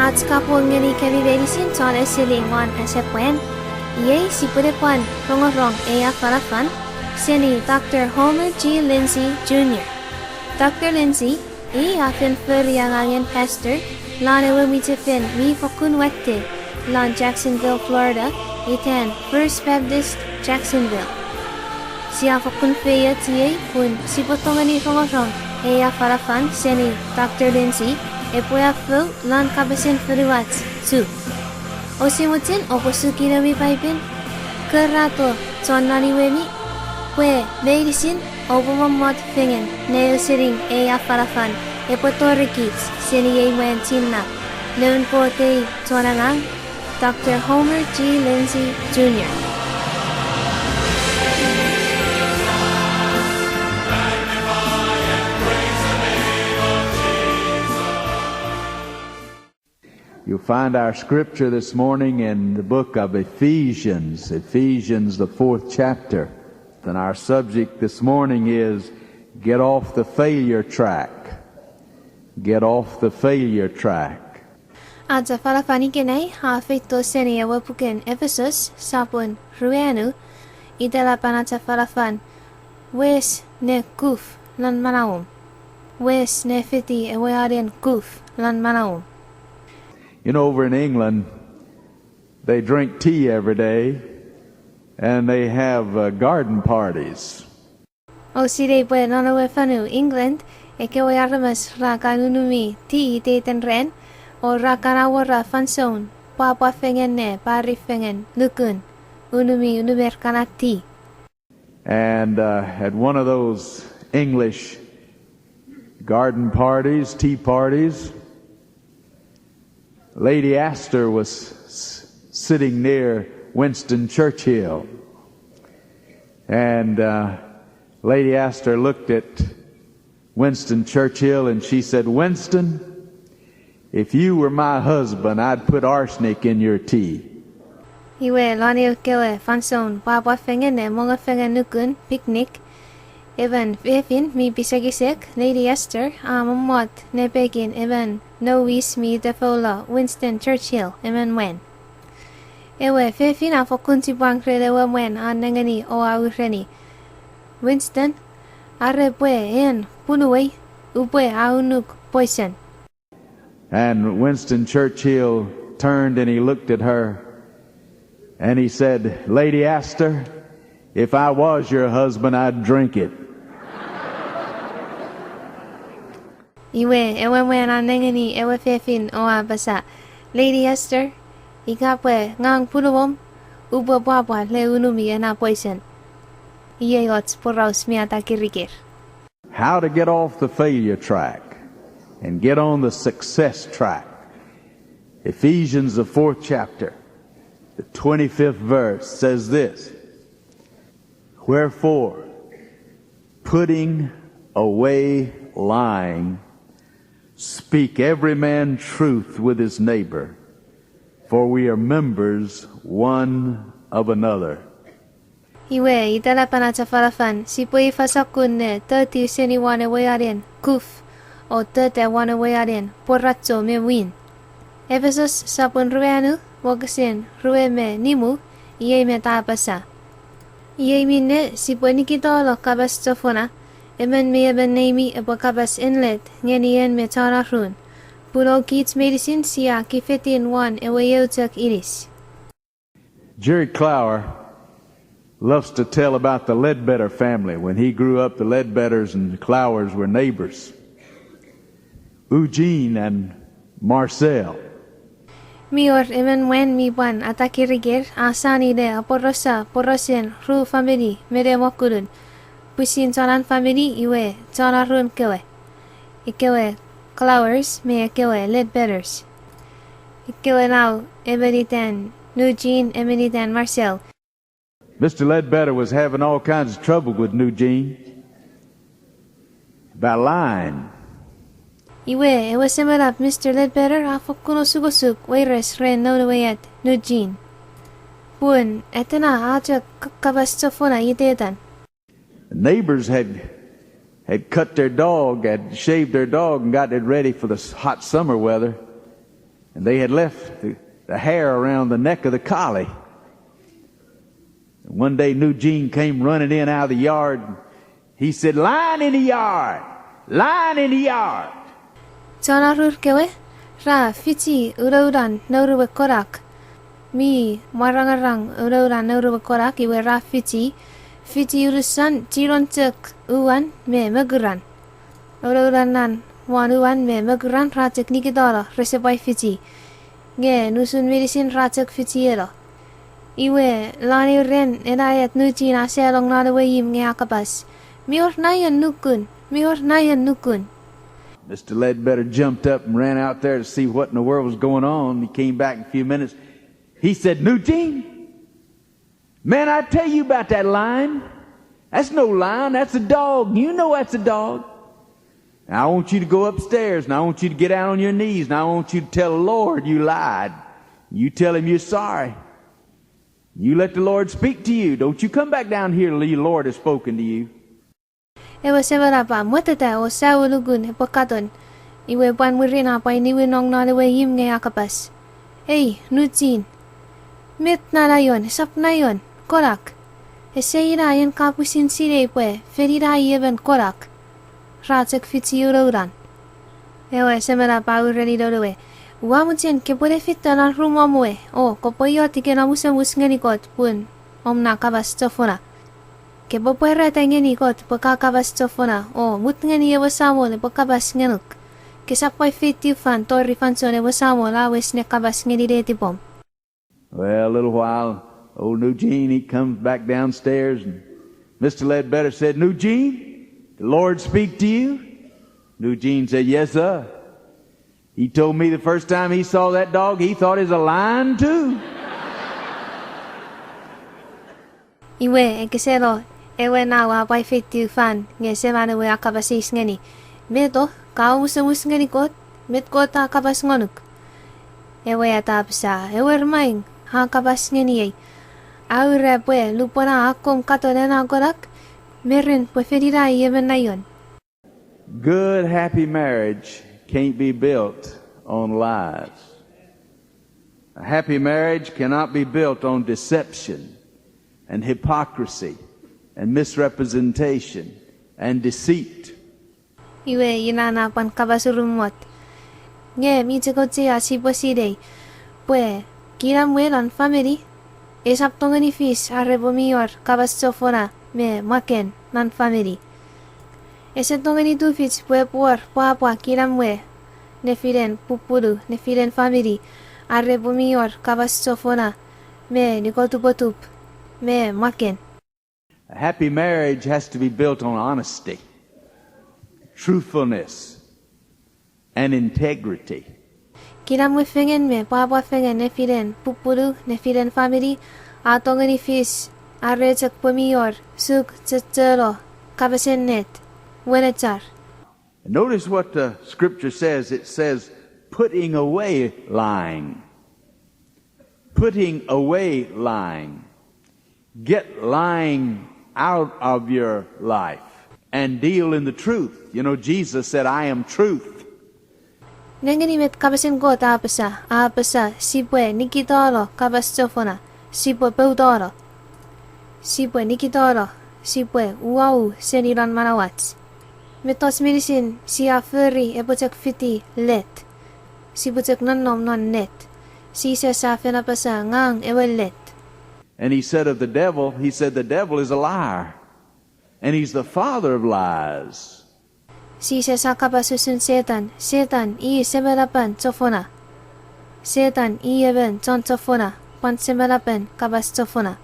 At kapwangeni kami meinisin chon auseling mwan asepwen. Yay si pwal rongorong afalafal. Seni Dr. Homer G. Lindsay Jr. Dr. Lindsay, often for angangen pastor, lan ewemitifin mi fokkun wette, lan Jacksonville, Florida, itan First Baptist, Jacksonville. Siya fokkun feya tiye kun si potongani rongorong afalafal seni Dr. Lindsay, afou lan Kapasen Chuuk. Osimutin oposuki nami paipin, kerato chon naniwemi, pwal meinisin oupwe fingen auseling afalafal tori kich seni mwan tinna known po kay chonangang Dr. Homer G. Lindsay Jr. You'll find our scripture this morning in the book of Ephesians, the 4th chapter. And our subject this morning is get off the failure track. Get off the failure track. At afalafal kenay hafito seni awapuken Ephesus sapun ruenu idalapan at afalafal wes ne kuf lan manaum. Wes ne fiti awarian kuf lan manaum. You know, over in England, they drink tea every day, and they have garden parties. O sire pwal nanawefanu England, ekewe aramas rakanunumi ti iten ren, o rakanawara fanson, papa fengen ne, pari fengen, nukun, unumi unumerkanati. And at one of those English garden parties, tea parties, Lady Astor was sitting near Winston Churchill. And Lady Astor looked at Winston Churchill and she said, "Winston, if you were my husband, I'd put arsenic in your tea." Iwe lani kewe fanson papa fengen ne monga fengen nukun picnic. Even fefin mi bisagisek Lady Astor amamot ne begin even no wis mi defola Winston Churchill even when. Ewe fefin fokkun si bankre lewe when angangen o aureni. Winston, repwe en punuwe oupwe aunuk poison. And Winston Churchill turned and he looked at her and he said, "Lady Astor, if I was your husband, I'd drink it." Iwe ewe when angangen ewe fefin o abasa. Lady Astor, ikapwe ngang punuwom oupwe papa le unumi na poison. How to get off the failure track and get on the success track. Ephesians, the 4th chapter, the 25th verse says this: "Wherefore, putting away lying, speak every man truth with his neighbor, for we are members one of another." Iwe idalapan at afalafal sipoi fasakun ne 30 seni wane wayaren kuf o 30 wane wayaren porratso me win. Ephesus sapun ruenu wagasin rueme nimu iye me tapasa. Iye minne sipoi nikitolo kabas tofona emen me eben nemi ebo kabas inlet ngenien me tana run. Puno kits meinisin siya kifetin wan ewayotak iris. Jerry Clower loves to tell about the Ledbetter family. When he grew up, the Ledbetters and Clowers were neighbors. Eugene and Marcel. Mior even when mi ban atakirigir asani de aporosa porosen ru family mere mokurun. Pusin sonan family iwe sonarun kewe. Ikewe Clowers me kewe Ledbetters. Ikewe now ebenitan Eugene ebenitan Marcel. Mr. Ledbetter was having all kinds of trouble with Eugene about lying. Iwe ewe semerap Mr. Ledbetter afokkuno sugusuk waires ren no wayat Eugene. Pun etena aja kabastofona itetan. Neighbors had cut their dog, had shaved their dog and got it ready for the hot summer weather. and they had left the hair around the neck of the collie. And one day Eugene came running in out of the yard. He said, "Line in the yard! Line in the yard!" 전화를 kewe ra fiti urauran nauruwe korak. Mi marangarang urauran nauruwe korak iwe ra fiti urusan jirontek uwan me meguran. Urauranan wan uwan me meguran ratek nikidara resepai fiti. Nge nusun meinisin ratek fiti ero. Iwe lani ren enayat nuti na selong nadawe yim nge akabas. Mior nayan nukun. Mr. Ledbetter jumped up and ran out there to see what in the world was going on. He came back in a few minutes. He said, "Eugene, man, I tell you about that lion. That's no lion, that's a dog. You know that's a dog. Now I want you to go upstairs, and I want you to get out on your knees, and I want you to tell the Lord you lied. You tell him you're sorry. You let the Lord speak to you. Don't you come back down here till the Lord has spoken to you." Ewa seberapa mutata o saulugun hepakaton. Iwe ban wirina pa iniwe nong nadawe yim nge akapas. Hey, Eugene. Mit na layon, sap na yon, korak. Eseira yon kapusin sirepwe, ferira yeven korak. Ratek fiti urauran. Ewa seberapa ureni dodowe. Uamutin kepore fita na rumamwe. O, kopoyoti ke na musamus ngenikot pun. Omna kabas tofona. Ke bopera tangeni kot pakakabas tofona o mutngeni yewasamo le pakabas ngenuk ke sapai fitu fan tori fan sone wasamo la wes ne kabas ngeni de tipom. Well, a little while old Eugene, he comes back downstairs, and Mr. Ledbetter said, "Eugene, the Lord speak to you?" Eugene said, "Yes, sir. He told me the first time he saw that dog he thought it was a lion too." Iwe ekesero ewe na wa pai fitu fan nge semana we akabasis ngeni. Meto kau musamus ngeni kot met kota akabas ngonuk. Ewe atapsa ewe rmaing ha akabas ngeni ei. Au repwe lupona akom katonena korak merin preferira yeven nayon. Good, happy marriage can't be built on lies. A happy marriage cannot be built on deception and hypocrisy and misrepresentation and deceit. Iwe inana pan kabasurumot. Nge mitikote asiposide. Pwe kiram welan family. Esap tongani fis arrebomior kabastofona me mochen nan family. Ese tongani tu fis pwe por papa kiram we. Nefiren pupuru nefiren family arrebomior kabastofona me nikotupotup me mochen. A happy marriage has to be built on honesty, truthfulness, and integrity. Kiram we fengen me papa fengen nefiren pupuru nefiren family atongani fis arrechak pomior suk tsetero kapasen net wenetar. Notice what the scripture says. It says, putting away lying. Putting away lying. Get lying out of your life and deal in the truth. You know, Jesus said, "I am truth." Nengeni met Kapasen Kot apasa sipwe nikitoro kabastofona sipwe peutoro sipwe nikitoro sipwe uau seniran manawats metos meinisin si aferi epotek fiti let sipotek nanom non net si se sa fenapasa ngang ewelet. And he said of the devil, he said the devil is a liar. And he's the father of lies. Si se sa kapasusun setan i semerapan tofona. Setan i even ton tofona, pan semerapan kabas tofona.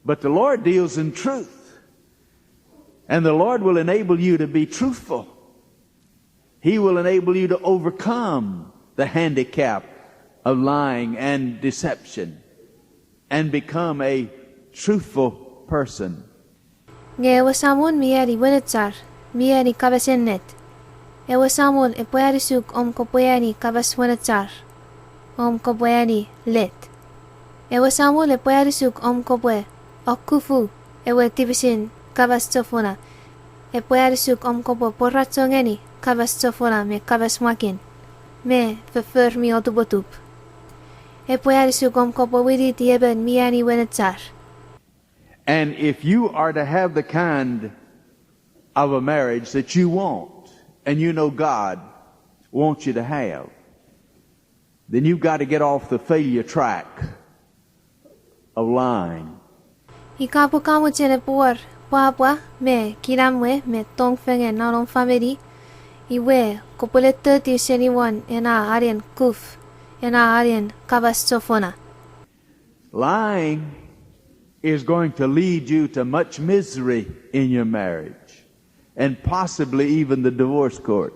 But the Lord deals in truth. And the Lord will enable you to be truthful. He will enable you to overcome the handicap of lying and deception and become a truthful person. Nge wasamun mieri wenetzar, mieri kabasen net. E wasamun e pueri suk kopueri kabas wenetzar, kopueri let. E wasamun e pueri suk kopue, okufu, e wetibisin kabas tofona. E pueri suk kopu porratzongeni kabas tofona me kabas makin. me förför mi otubotup. Epuerisu kom kopowidi tieben miani wenetzar. And if you are to have the kind of a marriage that you want, and you know God wants you to have, then you've got to get off the failure track of lying. Ikapu kamu chene puar, papa me kiramwe me tongfenge naron family. Iwe kopulete ti seniwan ena arien kuf, ena arien kabastofona. Lying is going to lead you to much misery in your marriage, and possibly even the divorce court.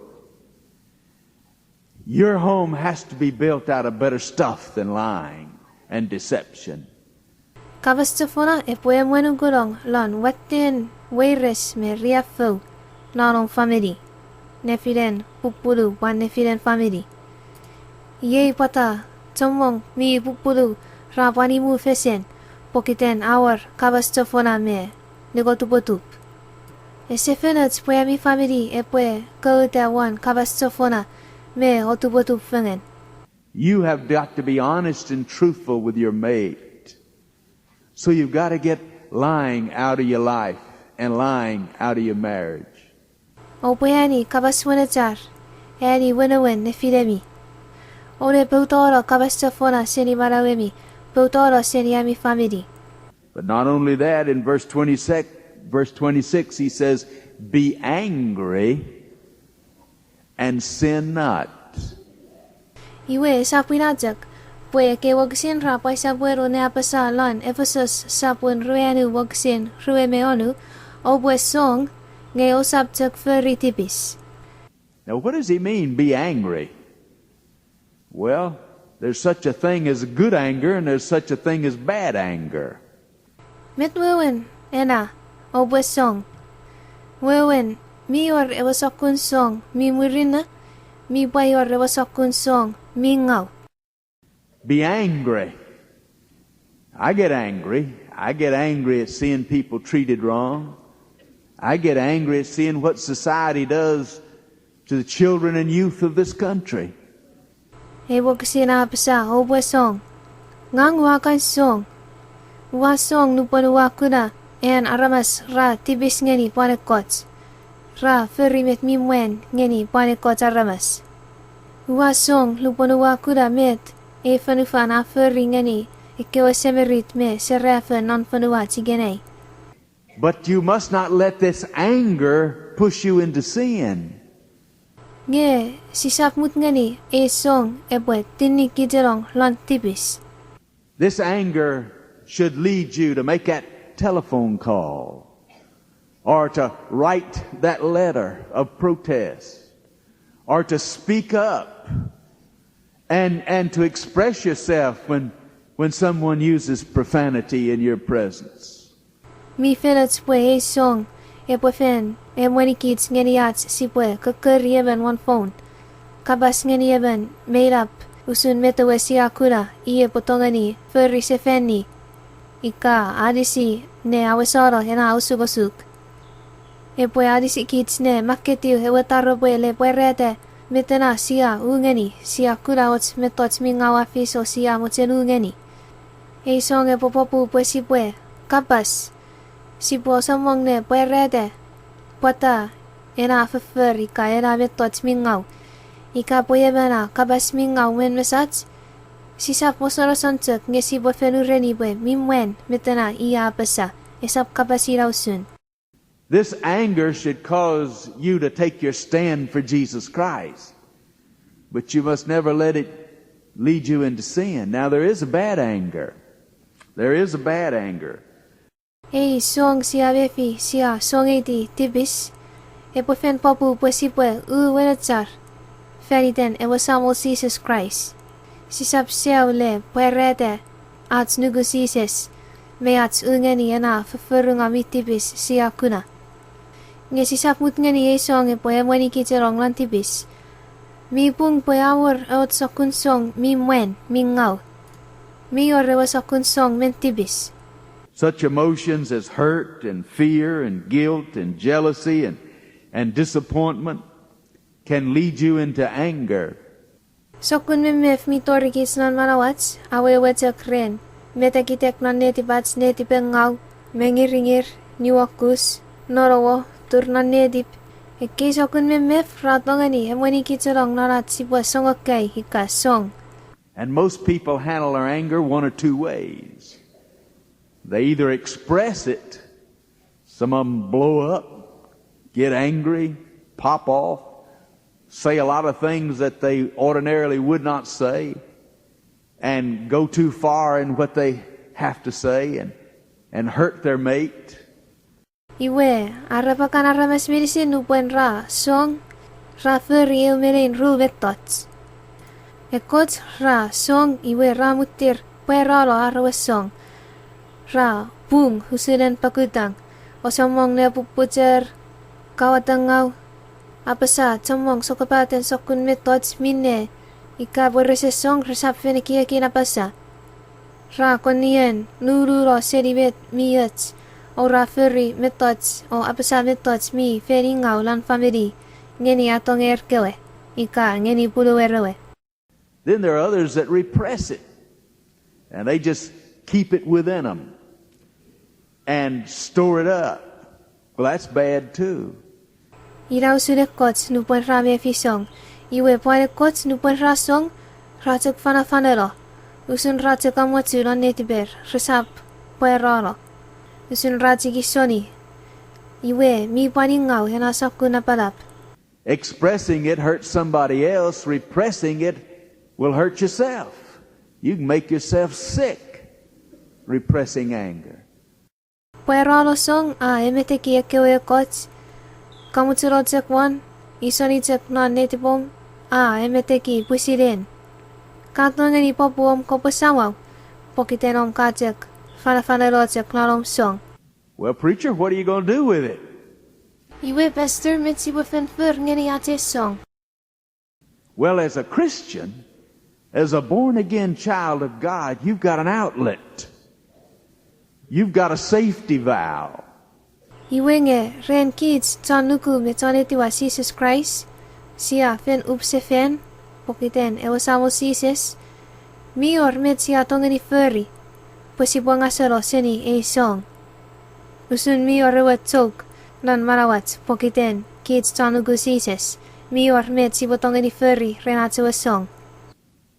Your home has to be built out of better stuff than lying and deception. Kabastofona epue mwenu gurong lon watten weires me riafo naron family. Nefiren pupulu wan nefiren family. Ye pata chommong mi pupulu rapani mu fesen pokiten awar kabastofona me negotupotup. Esefenats pue mi family epue kauta wan kabastofona me otupotup fengen. You have got to be honest and truthful with your mate. So you've got to get lying out of your life and lying out of your marriage. Opuyani kabaswenetzar, ani wenawen nefidemi. Ore peutoro kabastofona seni marawemi, peutoro seni ami family. But not only that, in verse 26 he says, be angry and sin not. Iwe sapinajak, pue ke wagsin rapay sabuero ne apasa lan Ephesus sapun ruenu wagsin ruemeonu, oupwe song, ngayon sabjak feritipis. Now what does he mean, be angry? Well, there's such a thing as good anger and there's such a thing as bad anger. Mitwewen, ena, oupwe song. Wewen, mi or ewasokun song, mi murina, mi bayor ewasokun song, mi ngaw. Be angry. I get angry. I get angry at seeing people treated wrong. I get angry at seeing what society does to the children and youth of this country. Ewag sinapasa oupwe song. Ngang wakan song. Wa song nupanuwa kuna en aramas ra tibis ngeni panekot. Ra ferimet mi mwan ngeni panekot aramas. Wa song lupanuwa kuna met e fanufan a ferri ngeni ikewa semerit me serafa non fanuwa tigenei. But you must not let this anger push you into sin. Nge sisap mut ngeni e song ebwe tinni kijerong lon tibis. This anger should lead you to make that telephone call or to write that letter of protest or to speak up and to express yourself when someone uses profanity in your presence. Mi fenats pue e song ebwe fen e mweni kids ngeni ats si pue kakeri eben one phone. Kabas ngeni eben made up usun metawe si akura iye potongani ferri se fenni. Ika adisi ne awesoro ena ausubasuk. Epue adisi kids ne maketiu hewataro pue le pue rete metena sia ungeni sia kura ots metots mingawa fiso sia mochen ungeni. E song e popopu pue si pue kapas si pue chommong ne pue rete pata ena fefer ika ena metots mingaw. Ika pue bena kabas mingaw men mesats. Sisap mosoro sontek ngesi bo fenureni bwe mimwen metena iya apasa esap kapasiraw sun. This anger should cause you to take your stand for Jesus Christ. But you must never let it lead you into sin. Now there is a bad anger. There is a bad anger. Ei song siya mefi siya song eti tibis. Epo fen popu pwesipwe wenetsar. Feniten ewasamo Jesus Christ. Sisap siyaw le puerete ats nugusises me ats ungeni ena feferunga mitibis siya kuna. Nge sisap mut ngeni e song e poe mweni kicherong lan tibis. Mi pung poe awor ot sokun song mi mwen mi ngaw. Mi orewa sokun song men tibis. Such emotions as hurt and fear and guilt and jealousy and disappointment can lead you into anger. Sokkun mef mi tori kich non malawats, awe wetek ren. Metakitek non netipats netipengau, mengiringir, niwakus, norowo, tur non netip. Eki sokkun mef ratongani, emweni kichorong narat sibwa songokai hika song. And most people handle their anger one or two ways. They either express it, some of them blow up, get angry, pop off, say a lot of things that they ordinarily would not say, and go too far in what they have to say and hurt their mate. Iwe, arapakan aramasemi nupuen ra, song, ra feri eumerein ruvetot. Kot ra, song, iwe ra mutir, pueralo arawa song. Ra, boom, husudan pakutang, o chommong ne pupucer, kawatangau. Apasa, chommong sokapaten sokkun metots minne, ika borese song resap fene kiaki napasa. Ra konien, nururo seribet miets, o ra feri metots, o apasa metots mi feringau lan family, ngeni atong erkewe, ika ngeni pulu erewe. Then there are others that repress it, and they just keep it within them and store it up. Well, that's bad too. Iraw sude kots nupuen ra mefi song, iwe poare kots nupuen ra song, ratuk fanafanero, usun ratuk amotsu non netiper, resap, poeralo, usun ratik isoni, iwe mi paningau hena sakku napalap. Expressing it hurts somebody else. Repressing it will hurt yourself. You can make yourself sick repressing anger. Poeralo song emete kiekewe kots, kamutsirotsek wan, isonitsek non netipom, emete ki pusiren. Katongen ipopuom kopasawaw, pokitenom katsek, fanafanarotsek narom song. Well, preacher, what are you going to do with it? Iwe bester mitsi wifen fur ngeni ate song. Well, as a Christian, as a born-again child of God, you've got an outlet. You've got a safety valve. Iwenge ren kids chon nuku me chonetiwa Jesus Christ, siya fen upsefen, pokiten ewasamo Jesus, mior met siya tongeni furry, posibuang asero seni e song. Usun mior rewet chok, non marawat, pokiten kids chon nuku Jesus, mior met sibo tongeni furry renatsewa song.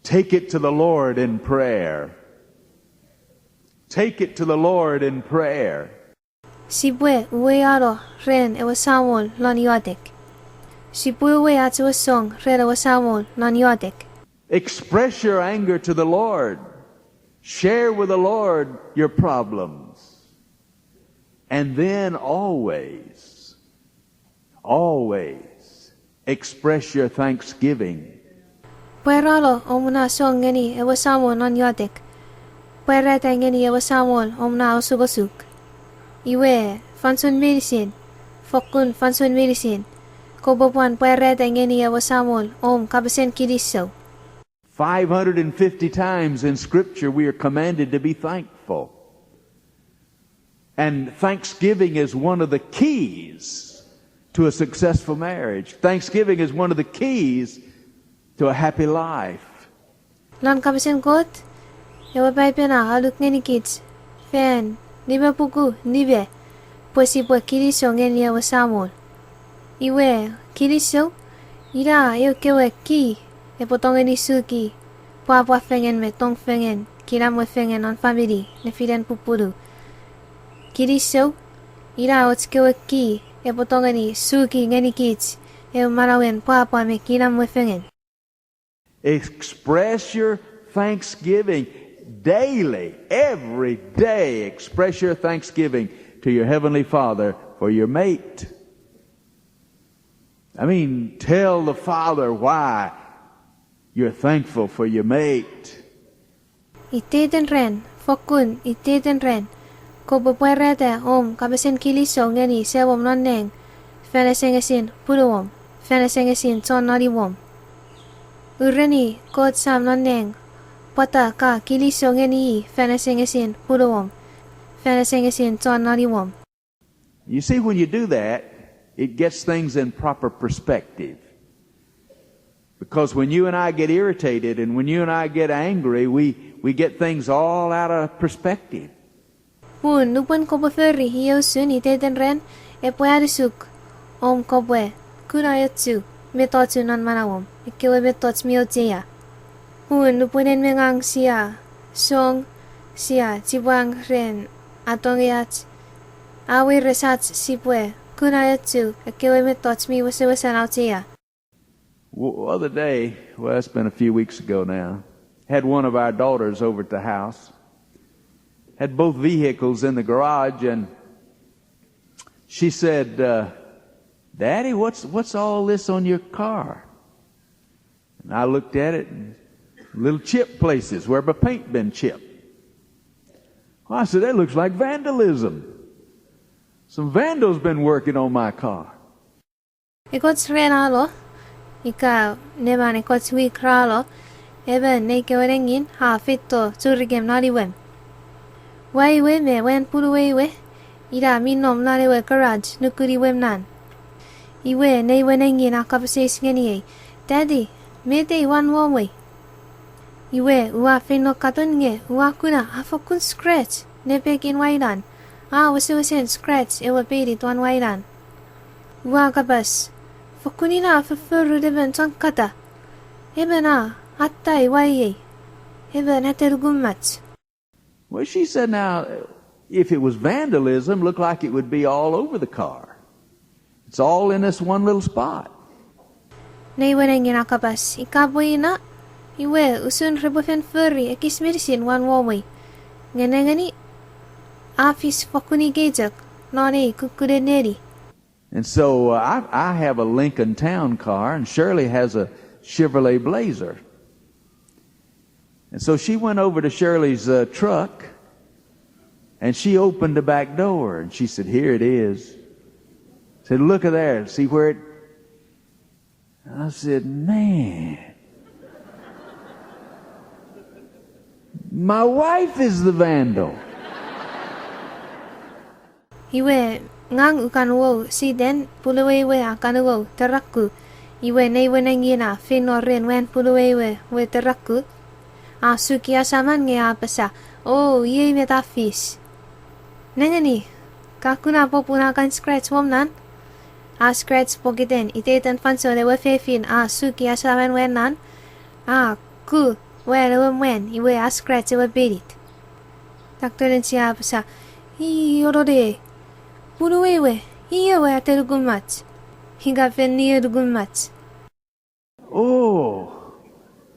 Take it to the Lord in prayer. Take it to the Lord in prayer. Sibwe uwearo ren ewasamol lon yotek. Sibwe uweatsewa song ren ewasamol lon yotek. Express your anger to the Lord. Share with the Lord your problems. And then always express your thanksgiving. Pueralo omuna song ngeni ewasamol lon yotek. Puereta ngeni ewasamol omuna osubasuk. Iwe fansun meinisin, fokkun fansun meinisin. Kobopuan puereta ngeni ewasamol Kapasen Kilisou. 550 times in Scripture we are commanded to be thankful. And thanksgiving is one of the keys to a successful marriage. Thanksgiving is one of the keys to a happy life. Lon Kapasen Kot, ewa pena aluk ngeni kids. Fen, nibe puku, nibe. Posibwe Kilisou ngeni ewasamol. Iwe, Kilisou, ira kewe ki. Epotongeni suki, papa fengen me tong fengen, kiramwe fengen on family, nefiden pupuru. Kilisou, ira otskewe ki, epotongeni suki ngeni kich, marawen papa me kiramwe fengen. Express your thanksgiving daily, every day. Express your thanksgiving to your Heavenly Father for your mate. I mean, tell the Father why you're thankful for your mate. Iteten ren, fokkun, iteten ren. Kobopuerete Kapasen Kilisou ngeni sewom nonneng. Fenesengesin puluwom, fenesengesin chon nariwom. Ureni kot sam nonneng. Pata ka Kilisou ngeni fenesengesin puluwom, fenesengesin chon nariwom. You see, when you do that, it gets things in proper perspective. Because when you and I get irritated and when you and I get angry, we get things all out of perspective. Pun nupan ko beferi hiyo sun iteten ren pwalisuk kobwe kunayotsu metotsu nan manawom ikewe metots miotea. Pun nupunen mengang sia song sia tibang ren atongiat awi resats sipwe kunayotsu ikewe metots mi wasewasan autea. The other day, well, it's been a few weeks ago now, had one of our daughters over at the house, had both vehicles in the garage, and she said, Daddy, what's all this on your car? And I looked at it, and little chip places where my paint been chipped. Well, I said, that looks like vandalism. Some vandals been working on my car. Ikots renalo. Ika neman ikots wi kralo. Eben nekewerengin ha fito turigem nariwem. Waiwe me wen puluwewe. Ira minom nariwe garage nukuriwem nan. Iwe ne wenengin akapases ngeniye. Daddy, mete one way. Iwe ua fino katonge ua kuna fokkun scratch nepekin waidan. Wasiwasen scratch ewa pedit wan waidan. Ua kapas. Fokkunina afafuru deben ton kata. Eben attai waiye. Eben heterugummat. Well, she said now, if it was vandalism, looked like it would be all over the car. It's all in this one little spot. Nei wenengin akapas. Ikabuina. Iwe usun rebufen furry ekis meinisin wan waway. Ngenengani. Afis fokkuni gejak. Nani kukureneri. And so I have a Lincoln Town car, and Shirley has a Chevrolet Blazer. And so she went over to Shirley's truck, and she opened the back door, and she said, here it is. I said, look at there, see where it... I said, man, my wife is the vandal. Iwe ngang ukanuwo si den puluwewe akanuwo teraku. Iwe nei wenengina fino ren wen puluwewe we teraku. Suki asaman nge apasa. Ye metafis. Nengani, kakuna popunakan scratch womnan. Scratch pokiten iteten fanso de we fefin suki asaman wenan. Ku wen iwe scratch we bedit. Taktoren siya apasa. Yorode. Puluwewe, iyewe aterugummat. Hinga fenierugummat.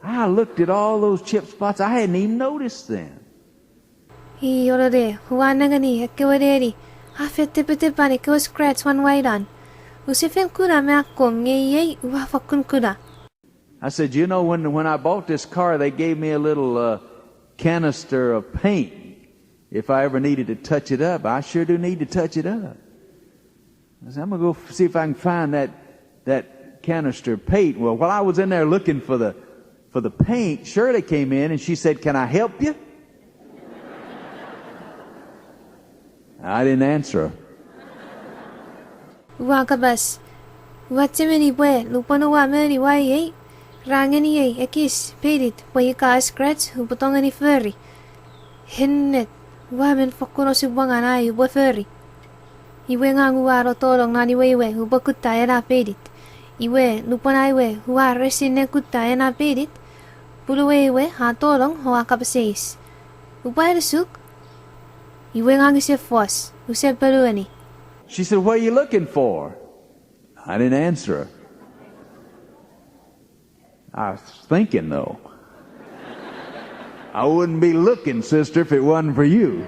I looked at all those chip spots. I hadn't even noticed them. Yorode, huanagani, ekewaderi. Afetepetepani, ekewa scratch one waidan. Usifen kuda me akong, ye, fokkun kuda. I said, you know, when I bought this car, they gave me a little canister of paint. If I ever needed to touch it up, I sure do need to touch it up. I said, I'm going to go see if I can find that canister of paint. Well, while I was in there looking for the paint, Shirley came in and she said, can I help you? I didn't answer her. Wakabas. Watimini bwe, lupano wa meri wa ye. Rangani ye, ekis, pedit, pwayika scratch, hupotongani furry. Hinnet. Wamen fokkuno subwangan ayu bwe furry. Iwe ngangu waro tolong nani wewe hubo kutta ena pedit. Iwe lupana iwe huwa resine kutta ena pedit. Pulu wewe ha tolong hoa kapaseis. Upa suk. Iwe ngangu se fos. Use peruani. She said, what are you looking for? I didn't answer her. I was thinking though. I wouldn't be looking, sister, if it wasn't for you.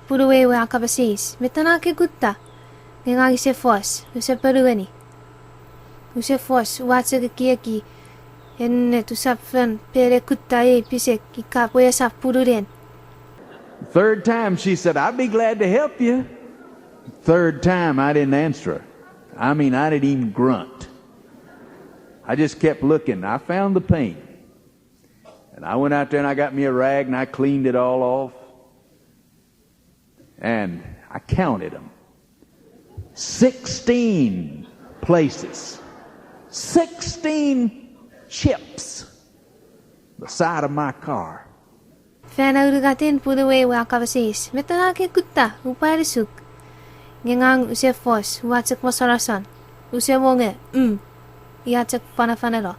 Puluwewe akapasis. Metanake gutta. Ngangagi se fos. Use peruani. Use fos. Watsa kieki. Enne tusapfen pere kutta e pisek. Ikapwe sa pururen. Third time she said, I'd be glad to help you. Third time I didn't answer her. I mean, I didn't even grunt. I just kept looking. I found the paint. And I went out there and I got me a rag and I cleaned it all off. And I counted them. 16 places. 16 chips the side of my car. Fena urugatin puduwe wa kapasis. Metanake kutta uparisuk. Ngengang use fos wachak masarasan. Use monge Iachak panafanelo.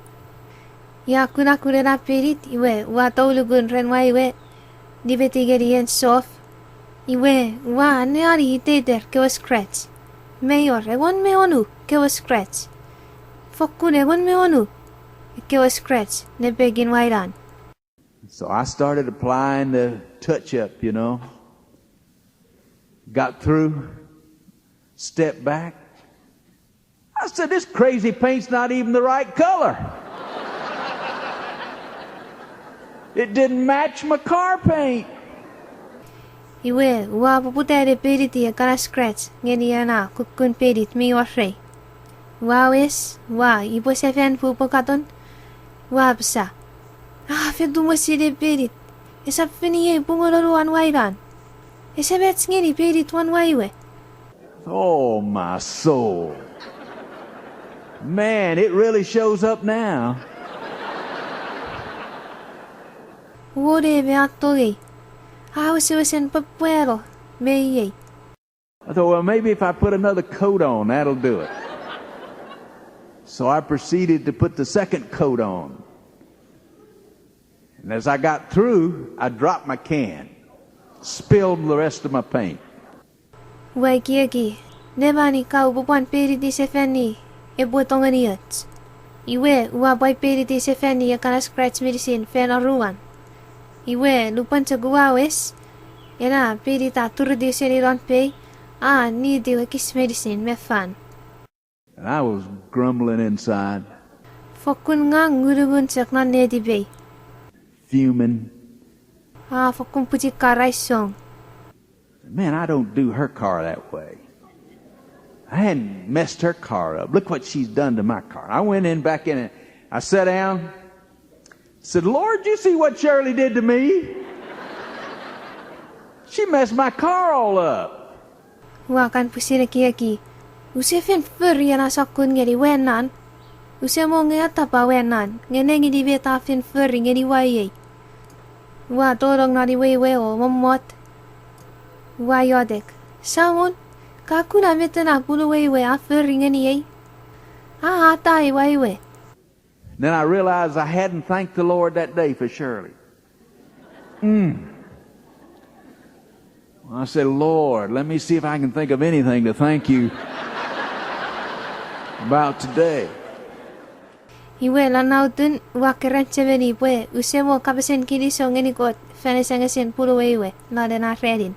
Ya kuna kurera perit iwe wa taulugun renwa iwe. Dibetigerian sof. Iwe wa neari hiteder ke was scratch. Mayor egon meonu ke was scratch. Fokkun egon meonu ke was scratch. Ne begin wairan. So I started applying the touch-up, you know. Got through, stepped back. I said, this crazy paint's not even the right color. It didn't match my car paint. Iwe wa puputere periti e kana scratch ngeni ana kukun perit mi wasre. Wa wes wa ipo sefen pupokaton. Wa psa. Fedu masire perit. Esa finiye pungoloro wan wairan. Esa bets ngeni perit wan waiwe. Oh, my soul. Man, it really shows up now. Wore beatoge. Auseling pwal meye. I thought, well, maybe if I put another coat on, that'll do it. So I proceeded to put the second coat on. And as I got through, I dropped my can. Spilled the rest of my paint. Wai kieki. Nebani ka upupan periti sefeni. Ebutonganiat. Iwe wa boy periti sefeni e kana scratch medicine fena ruan. Iwe lupan sa guawes. Ena perita turdi seniron pay. Ni diwe kis medicine mefan. And I was grumbling inside. Fokkun ngurubun sak na nedi bay. Fuming. Fokkun puti karay song. Man, I don't do her car that way. I hadn't messed her car up. Look what she's done to my car. I went in back in and I sat down. Said, Lord, you see what Shirley did to me? She messed my car all up. Wakan pusina kieki. Use fen furry na sakun ngeri wenan. Use mo ngata pa wenan. Ngenengi di beta fen furry ngeri waye. Wa torong na di wewe o momot. Wa yodek. Samon. Kakuna metana pulu wewe a furry ngeni ye. Atai wewe. Then I realized I hadn't thanked the Lord that day for Shirley. I said, Lord, let me see if I can think of anything to thank you about today. Iwe lanautun wakaran cheveni pwe usemo Kapasen Kilisou ngeni Kot fenesangasen pulu wewe na de na redin.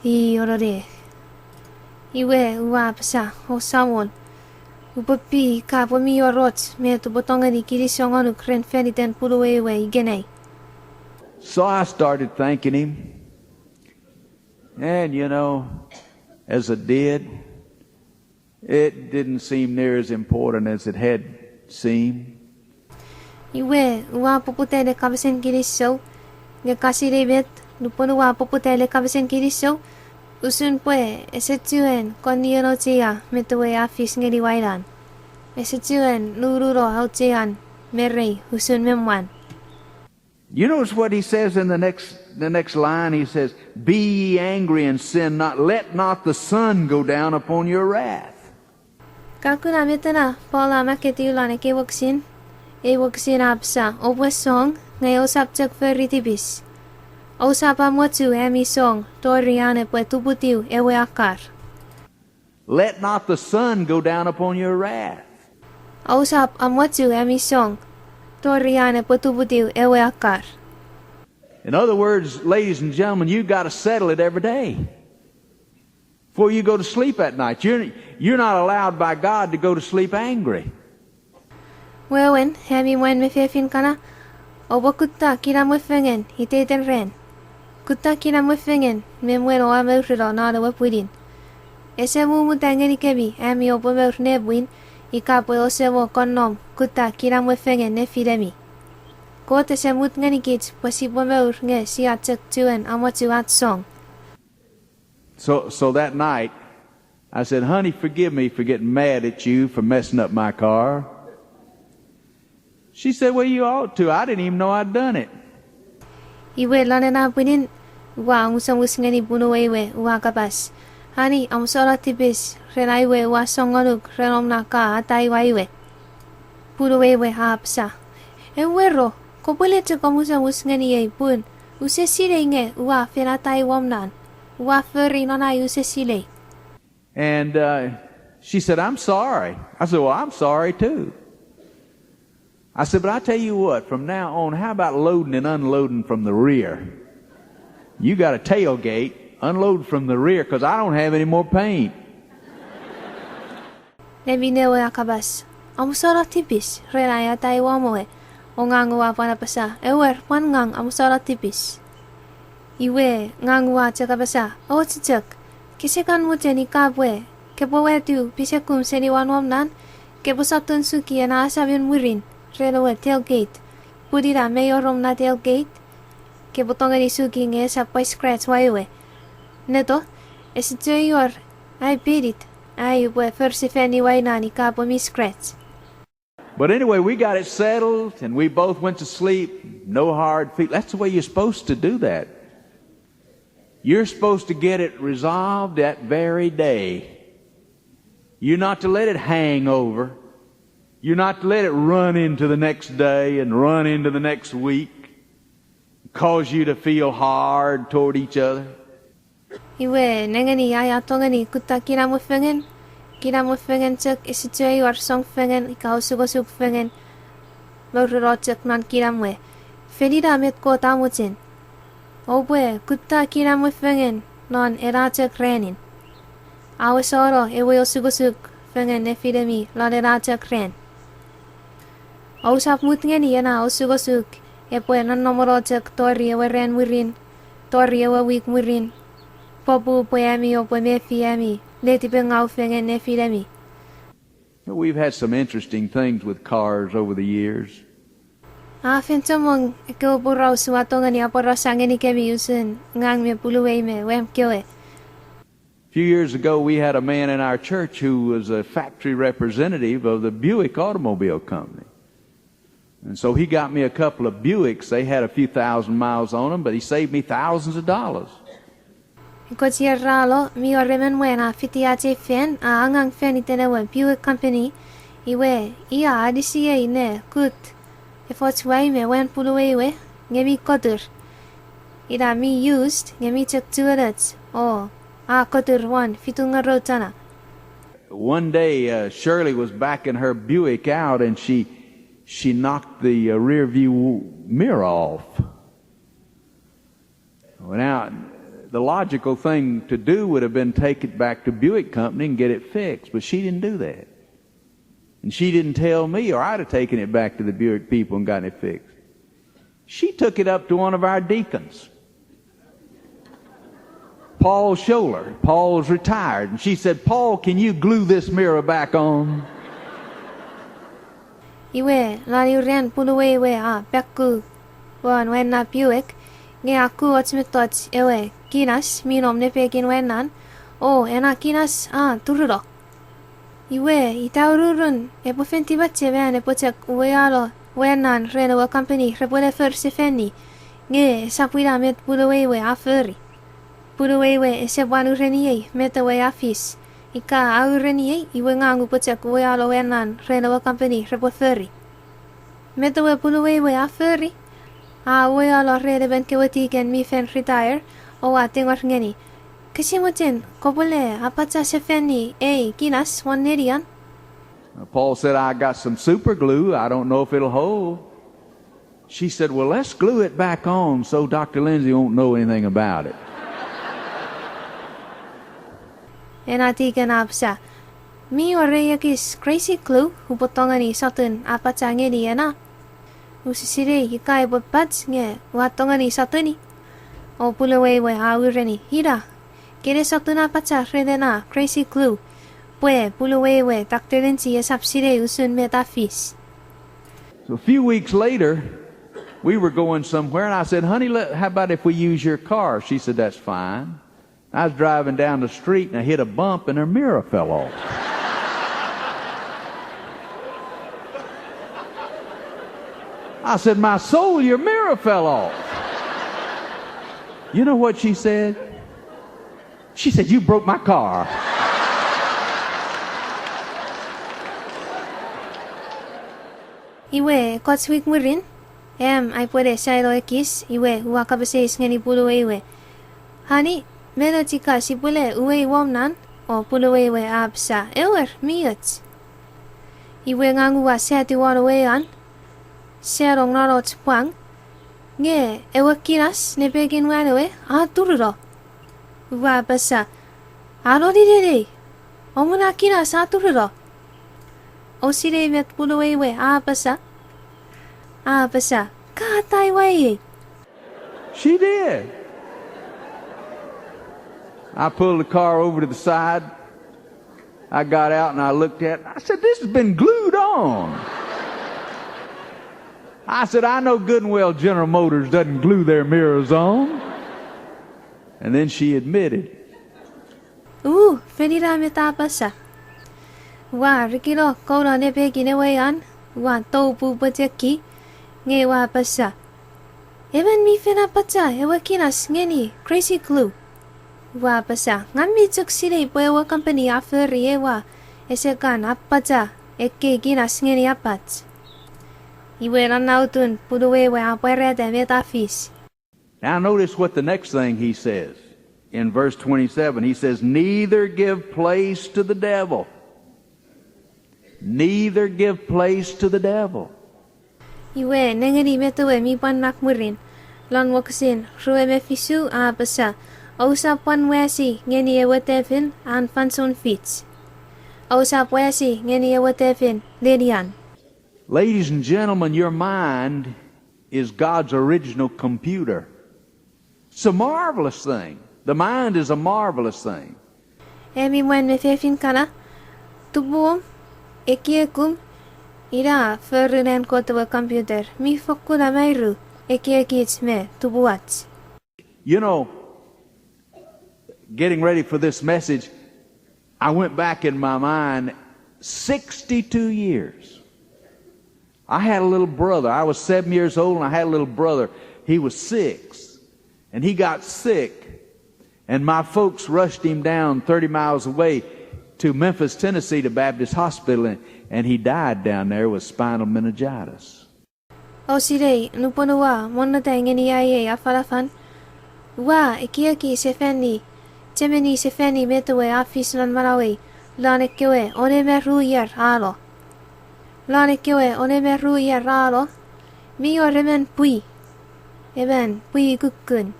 Orore. Iwe wa pasa o samon. Upapi ka pomi yorot me to botonga di Kilisou ngonu kren feniten pulu wewe igenei. So I started thanking him. And, you know, as I did, it didn't seem near as important as it had seemed. Iwe wa poputele Kapasen Kilisou nge kasirebet lupono wa poputele Kapasen Kilisou usun pwe esetuen konniero tia metowe afis ngeri wairan. Esetuen nururo hautian merrei usun memwan. You notice what he says in the next line? He says, be ye angry and sin not. Let not the sun go down upon your wrath. Kakuna metana Paula maketiulan ekewoksin. Ewoksin apsa oupwe song ngay osapchak ferritibis. Osapa motu emi song tori ane pwe tuputiu ewe akar. Let not the sun go down upon your wrath. Osap amotu emi song tori ane pwe tuputiu ewe akar. In other words, ladies and gentlemen, you've got to settle it every day before you go to sleep at night. You're not allowed by God to go to sleep angry. Wewen, hemi mwan mefefin kana. Obo kutta kira mwefengen hiteten ren. Kutta kira mwefengen me mwero a meurro na de wepwidin. Ese mumu tangeni kebi emi obo meur nebwin ikapo osebo konnom kutta kira mwefengen ne firemi. Kot ese mut ngani kich pasipo meur nge siatek tuen amotu at song. So that night, I said, honey, forgive me for getting mad at you for messing up my car. She said, well, you ought to. I didn't even know I'd done it. Iwe lanena punin wa musang ngeni bunuwe wa kapas. Hani amsora tipis renaiwe wa songoluk renom naka atai waiwe. Punuwe hapsa. Enwero kopule te komusa ngeni ei pun. Use sile nge wa fenatai womnan. Wa feri nana use sile. And she said, I'm sorry. I said, well, I'm sorry too. I said, but I tell you what, from now on, how about loading and unloading from the rear? You got a tailgate, unload from the rear, because I don't have any more paint. Nebinewe akabas. Amusora tipis, renaya tai wamoe. Onganguwa panapasa, ewer pangang amusora tipis. Iwe nganguwa chakabasa, o chichak. Kisekan mo teni kabwe. Kepowe tu, pisekum seni wanwamnan. Keposatun suki na asabin murin. Relowe tailgate. Pudira mayorom na tailgate. Kepotonga ni suki nge sa pa scratch waiwe. Neto, esitioyor, I beat it. Ay we first if any way na ni kapo mi scratch. But anyway, we got it settled and we both went to sleep. No hard feet. That's the way you're supposed to do that. You're supposed to get it resolved that very day. You're not to let it hang over. You're not to let it run into the next day and run into the next week, cause you to feel hard toward each other. Iwe nengeni ayatongeni kuta kinamufengen. Kinamufengen chuk isitue or song fengen ikausugosug fengen. Lorrochuk non kinamwe. Felida met ko tamutin. Oupwe kuta kinamufengen non erachuk renin. Awesoro ewe osugosug fengen efidemi laderachuk ren. Ausap mutngeni yana osugosug. Epwe non nomorochuk tori ewe ren murin. Tori ewe week murin. Popu poemi opwe mefi letiper ngau fengen efidemi. We've had some interesting things with cars over the years. Afen chommong eko burau suatongani aporosangeni kemi usun ngang me puluwe me wem kyoe. A few years ago, we had a man in our church who was a factory representative of the Buick Automobile Company. And so he got me a couple of Buicks. They had a few thousand miles on them, but he saved me thousands of dollars. Ko tierralo mi oremen wena fitiache fen a angang fen itenewe Buick Company. Iwe ia adisiye ine kut. Efotswai me wen puluwe ngemi kotur. Ida mi used ngemi chek tuarets. Oh. Kotur one fitunga rotana. One day, Shirley was backing her Buick out, and she knocked the rear view mirror off. Well, now, the logical thing to do would have been take it back to Buick Company and get it fixed, but she didn't do that. And she didn't tell me, or I'd have taken it back to the Buick people and gotten it fixed. She took it up to one of our deacons, Paul Scholler. Paul's retired. And she said, Paul, can you glue this mirror back on? Iwe, lani urian puluwe a pekku. Wan wenna Buick. Nge aku otsmitots ewe kinas minom nepekin wennan. O ena kinas tururo. Iwe itaururun epofenti batche ven epochek uwealo wennan renewa company repwe first fenni. Nge sapuida met puluwe a furry. Puluwe ese wanu reniye metawe afis. Ika au reniye iwe ngangu pochek uwealo wennan renewa company repwe furry. Metawe puluwe a furry. Uwealo rede ben kewetiken mi fen retire. O ating ngeni. Kasi mo jen, kopule apatsa se fenni kinas one nerian. Paul said, I got some super glue. I don't know if it'll hold. She said, well, let's glue it back on so Dr. Lindsay won't know anything about it. Enatiken apsa. Mi oreyakis crazy glue upotongani satun apatsa ngeni ena. Usisire hikai bopats nge watongani satuni. O puluwe aureni hira. Kere satuna apatsa redena crazy glue. Pwe puluwe Dr. Lindsay esapsire usun metafis. So a few weeks later, we were going somewhere, and I said, honey, how about if we use your car? She said, that's fine. I was driving down the street and I hit a bump and her mirror fell off. I said, my soul, your mirror fell off. You know what she said? She said, you broke my car. Iwe Kot Ngunmifel ai puede sairo ekis iwe ua kapaseis ngeni puluwe iwe. Hani melo tika si pule uwe iwomnan o puluwe iwe absa ewer miut. Iwe ngangu wa seti wanowe an serong naro tpang nge ewe kinas nepegin wanowe tururo. Ua basa aro didede omuna kinas tururo. Osire met puluwe iwe basa katai wai. She did. I pulled the car over to the side. I got out and I looked at it. I said, this has been glued on. I said, I know good and well General Motors doesn't glue their mirrors on. And then she admitted. Fenira metapasa. Wa rikilo kono nepe ginewayan. Wa topu bajaki. Nge wa pasa. Even mi fena pata ewa kinas ngeni crazy glue. Wa pasa ngan mi tuk sile poewa company aferi ewa esekan apata eke ginas ngeni apat. Iwe ranautun puduwe wa aperete metafis. Now notice what the next thing he says. In verse 27, he says, neither give place to the devil. Neither give place to the devil. Iwe nengeri metuwe mi pan makmurin. Lon waksin ruwe mefisu basa. Ausa pan wesi ngeni ewetefin an fanson fits. Ausa wesi ngeni ewetefin ledian. Ladies and gentlemen, your mind is God's original computer. It's a marvelous thing. The mind is a marvelous thing. Emi mwan mefefin kana. Tubuom. Ekiekum. Ira förrän kotawa computer. Mi fokkun meiru. Ekiekits me tubuat. You know, getting ready for this message, I went back in my mind 62 years. I had a little brother. I was 7 years old and I had a little brother. He was 6. And he got sick. And my folks rushed him down 30 miles away to Memphis, Tennessee, to Baptist Hospital. And he died down there with spinal meningitis. Osirei, nuponua, monata ngeni aye afalafal. Wa, ikiaki sefeni. Temeni sefeni metuwe afis lan marawe. Lanekewe, oneme ruyer alo. Lanekewe, oneme ruyer alo. Mio remen pui. Eben, pui kukun.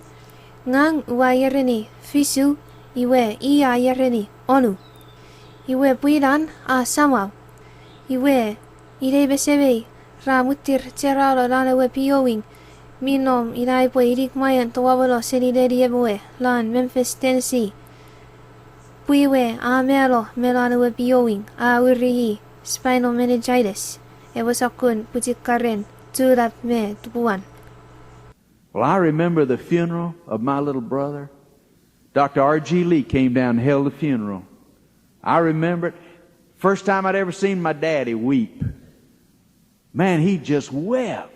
Ngang uwa yereni, fisu, iwe iya yereni, onu. Iwe puidan, samaw. Iwe, idebesebe, ramutir ceralo lanewe piowing. Minom inaipwe irikmayan towawalo seni dediebwe, lan Memphis, Tennessee. Puiwe, melo, melanewe piowing, uriyi, spinal meningitis. Ewasakun, putikaren, turap me, tupuan. Well, I remember the funeral of my little brother. Dr. R.G. Lee came down and held the funeral. I remember it. First time I'd ever seen my daddy weep. Man, he just wept.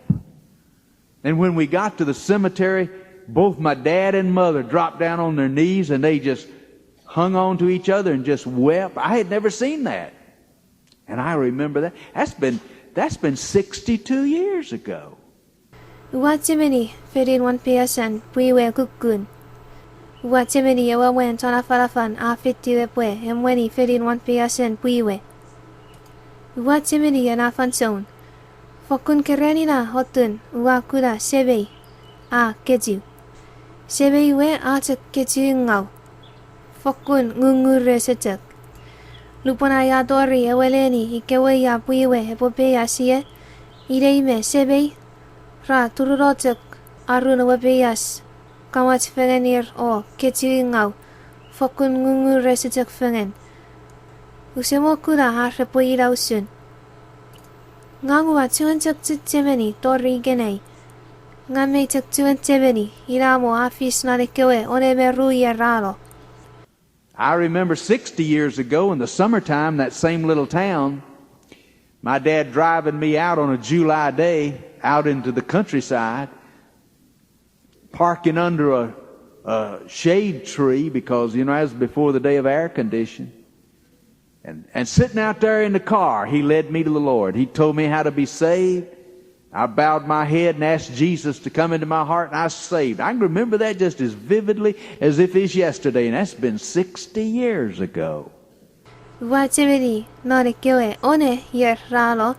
And when we got to the cemetery, both my dad and mother dropped down on their knees and they just hung on to each other and just wept. I had never seen that. And I remember that. That's been 62 years ago. Uwatimeni ferin wan piasan puiwe kukun. Uwatimeni ewa wen tona falafan afiti repwe emweni ferin wan piasan puiwe. Uwatimeni anafanson. Fokkun kerenina hotun uwakura sebei keju. Sebei we atak keju ngau. Fokkun ngungure setek. Lupona ya tori eweleni ikewe ya puiwe epopeya siye. Ireime sebei ra tururotek aruna wabeyas kamat fengenir o keju fokkun ngungure setek fengen. Usemo kura harrepo irausun. Ngangwa tuantak tsemeni tori genei. Ngame tak tuan temeni iramo afis nanekewe oneme ruye ralo. I remember 60 years ago in the summertime, that same little town, my dad driving me out on a July day out into the countryside, parking under a shade tree because, that was before the day of air conditioning. And sitting out there in the car, he led me to the Lord. He told me how to be saved. I bowed my head and asked Jesus to come into my heart, and I was saved. I can remember that just as vividly as if it's yesterday, and that's been 60 years ago. Wachimiri norekewe one yer ralo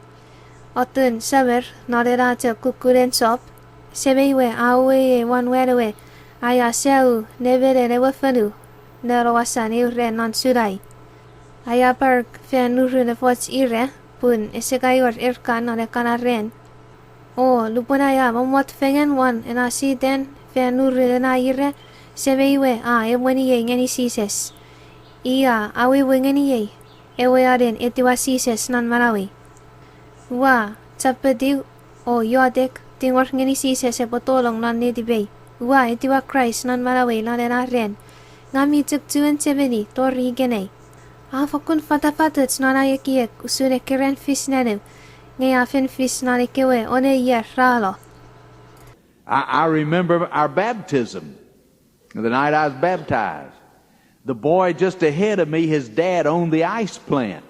otun saber noreracha kukuren sop sebeiwe awe wanwerewe ayaseu nevere rewefanu nerawasani ure non surai ayapar fenuru nefots ire pun esegaior irkan norekanaren o lupunaya mamot fengen wan enasiten fenuru na ire sebeiwe emweni ngeni sises iya awi wengeni ye ewe aren etiwasises nan marawi wa chapedi o yodek tingor ngeni sises e potolong nan nedibe wa etiwa Christ nan marawi nan aren ngami tuktuan sebeni tori genei fokkun fatafatets nan ayekiek usune keren fisnenem ngaya fen fisnanekewe one yer ralo. I remember our baptism, the night I was baptized. The boy just ahead of me, his dad owned the ice plant.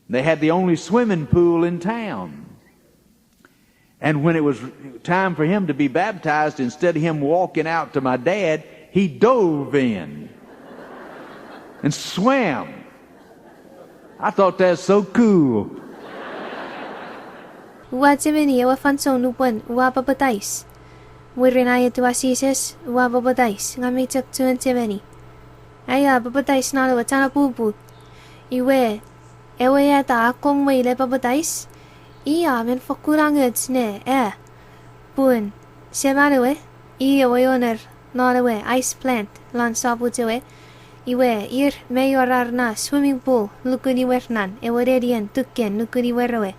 They had the only swimming pool in town. And when it was time for him to be baptized, instead of him walking out to my dad, he dove in and swam. I thought that's so cool. Wachimini ewa fansong nupan wa papatais. Wirinaya tuwasises wa papatais ngami tuktuan sebeni. Aya papatais na lawa tana pupu. Iwe ewe yata akong may le papatais. Iya men fokkurangets ne Pun sebalewe iya wayoner na lawe ice plant lan saputewe. Iwe ir mayorar na swimming pool lukuni wernan ewe redian tukken lukuni werwe.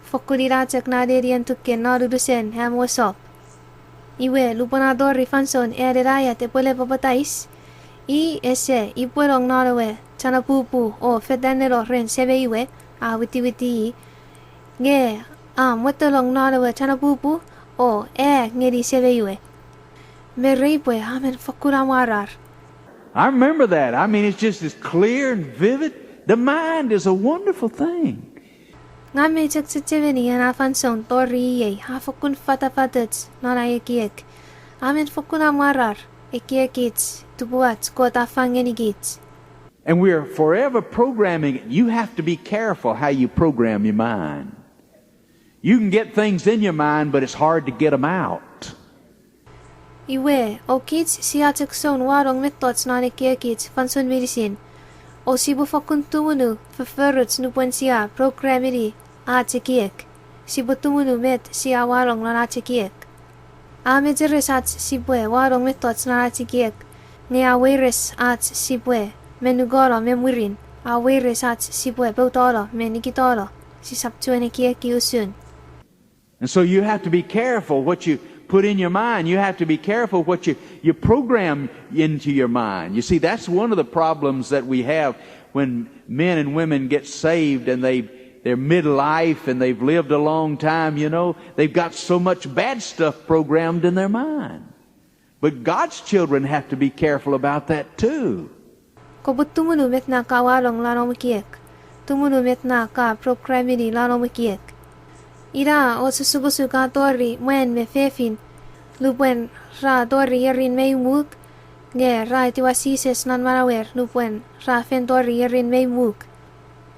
Fokkuriratak na redian tukken na rudusen ham wasop. Iwe lupanador rifanson ereraya te pole papatais. I ese ipuerong narawe tana pupu o fedanero ren sebeiwe witi nge mwetolong narawe tana pupu o ngeri sebeiwe me repwe amen fokkurawarar. I remember that. I mean, it's just as clear and vivid. The mind is a wonderful thing. Ngame chaktseveni anafanson tori ye fokkun fatafatets narayekiek amen fokkurawarar ekiekits tubuat kot afangengits. And we are forever programming it. You have to be careful how you program your mind. You can get things in your mind, but it's hard to get them out. Iwe o kich siatekson warong metods na nekiekits fanson meinisin. O sibu fokkun tumunu verferuts nupuen sia programmeri atekiek. Sibu tumunu met sia warong na atekiek. Amejeres at sibwe warong metods na atekiek. Ngea weres at sibwe menugoro memurin weres at sibwe beutoro menigitoro si saptuene kieki usun. And so you have to be careful what you put in your mind. You have to be careful what you program into your mind. You see, that's one of the problems that we have when men and women get saved and they're midlife and they've lived a long time, they've got so much bad stuff programmed in their mind. But God's children have to be careful about that too. Kobut tumunu met na ka warong lanomakiek. Tumunu met na ka programmeri lanomakiek. Ira o susubusu ka tori mwan mefefin. Lupuen ra tori yerin meimuk. Nge ra itiwasises nan marawer lupuen ra fen tori yerin meimuk.